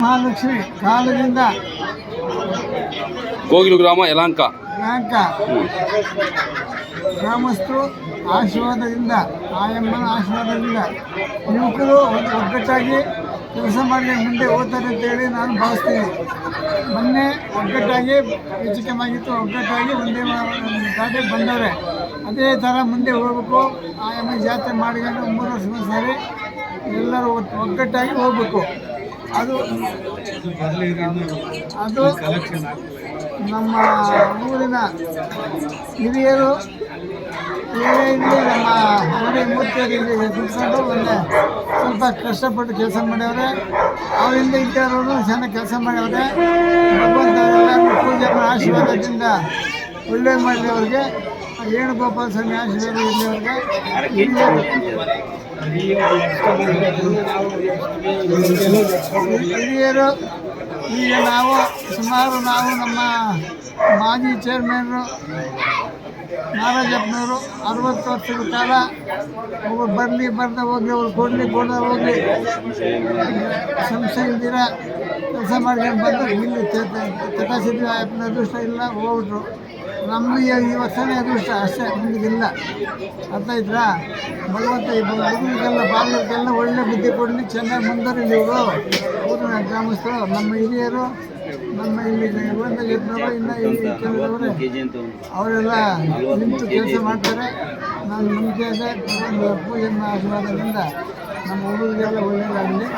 ಮಹಾಲಕ್ಷ್ಮಿ ಕಾಲದಿಂದ ಕೋಗಿಲು ಗ್ರಾಮ ಯಲಹಂಕ ಗ್ರಾಮಸ್ಥರು ಆಶೀರ್ವಾದದಿಂದ ಆಯಮ್ಮನ ಆಶೀರ್ವಾದದಿಂದ ಯುವಕರು ಒಗ್ಗಟ್ಟಾಗಿ ಕೆಲಸ ಮಾಡಿ ಮುಂದೆ ಹೋಗ್ತಾರೆ ಅಂತೇಳಿ ನಾನು ಭಾವಿಸ್ತೀನಿ. ಮೊನ್ನೆ ಒಗ್ಗಟ್ಟಾಗಿ ಹೆಚ್ಚಿಕಮಾಗಿತ್ತು, ಒಗ್ಗಟ್ಟಾಗಿ ಒಂದೇ ಗಾಡಿ ಬಂದವ್ರೆ. ಅದೇ ಥರ ಮುಂದೆ ಹೋಗ್ಬೇಕು. ಆಯಮ್ಮ ಜಾತ್ರೆ ಮಾಡಿಕೊಂಡು 3 ವರ್ಷ ಸಾರಿ ಎಲ್ಲರೂ ಒಗ್ಗಟ್ಟಾಗಿ ಹೋಗ್ಬೇಕು. ಅದು ನಮ್ಮ ಊರಿನ ಹಿರಿಯರು ಇಲ್ಲಿ ನಮ್ಮ ಮನೆ ಮೂರ್ತಿಯಲ್ಲಿ ಕುತ್ಕೊಂಡು ಒಳ್ಳೆ ಸ್ವಲ್ಪ ಕಷ್ಟಪಟ್ಟು ಕೆಲಸ ಮಾಡ್ಯವ್ರೆ. ಅವರಿಂದ ಇದ್ದವರು ಚೆನ್ನಾಗಿ ಕೆಲಸ ಮಾಡ್ಯವ್ರೆ. ಭಗವಂತ ಎಲ್ಲರೂ ಪೂಜೆ ಆಶೀರ್ವಾದದಿಂದ ಒಳ್ಳೆ ಮಾಡಲಿ ಅವ್ರಿಗೆ. ವೇಣುಗೋಪಾಲ ಸ್ವಾಮಿ ಆಶೀರ್ವಾದ ಇಲ್ಲಿವರೆಗೆ ಹಿರಿಯರು. ಈಗ ನಾವು ನಮ್ಮ ಮಾಜಿ ಚೇರ್ಮನ್ರು ನಾರಾಜಪ್ಪನವರು 60 ವರ್ಷದ ಕಾಲ ಒಬ್ಬರು ಬರ್ದ ಹೋಗಲಿ, ಅವ್ರು ಕೊಡಲಿ ಹೋಗಲಿ ಸಂಸ್ಥೆ ಇಲ್ದಿರ ಕೆಲಸ ಮಾಡ್ಕೊಂಡು ಬಂದು ಇಲ್ಲಿ ತಥಾಸಿದ್ವಿ. ಅಪ್ಪನ ಅದೃಷ್ಟ ಇಲ್ಲ, ಹೋಗ್ಬಿಟ್ರು. ನಮ್ಮದು ಈ ವರ್ಷನೇ ಅದೃಷ್ಟ ಅಷ್ಟೇ, ಮುಂದಿಗಿಲ್ಲ. ಅರ್ಥ ಆಯ್ತಾ? ಭಗವಂತ ಹುಡುಗರಿಗೆಲ್ಲ ಬಾಲ್ಯಕ್ಕೆಲ್ಲ ಒಳ್ಳೆ ಬುದ್ಧಿ ಕೊಡಲಿ, ಚೆನ್ನಾಗಿ ಮುಂದುವರಿಲಿ. ಇವರು ಊರಿನ ಗ್ರಾಮಸ್ಥರು, ನಮ್ಮ ಹಿರಿಯರು, ನಮ್ಮ ಇಲ್ಲಿ ಗೋವಿಂದಯ್ಯನವರು, ಇನ್ನು ಇಲ್ಲಿ ಕೆಲವರೇ ಅವರೆಲ್ಲ ನಿಂತು ಕೆಲಸ ಮಾಡ್ತಾರೆ. ನಾನು ನಂಬಿಕೆ ಇದೆ, ಪೂಜೆ ಆಶೀರ್ವಾದದಿಂದ ನಮ್ಮ ಹುಡುಗರಿಗೆಲ್ಲ ಒಳ್ಳೆಯದಾಗಲಿ.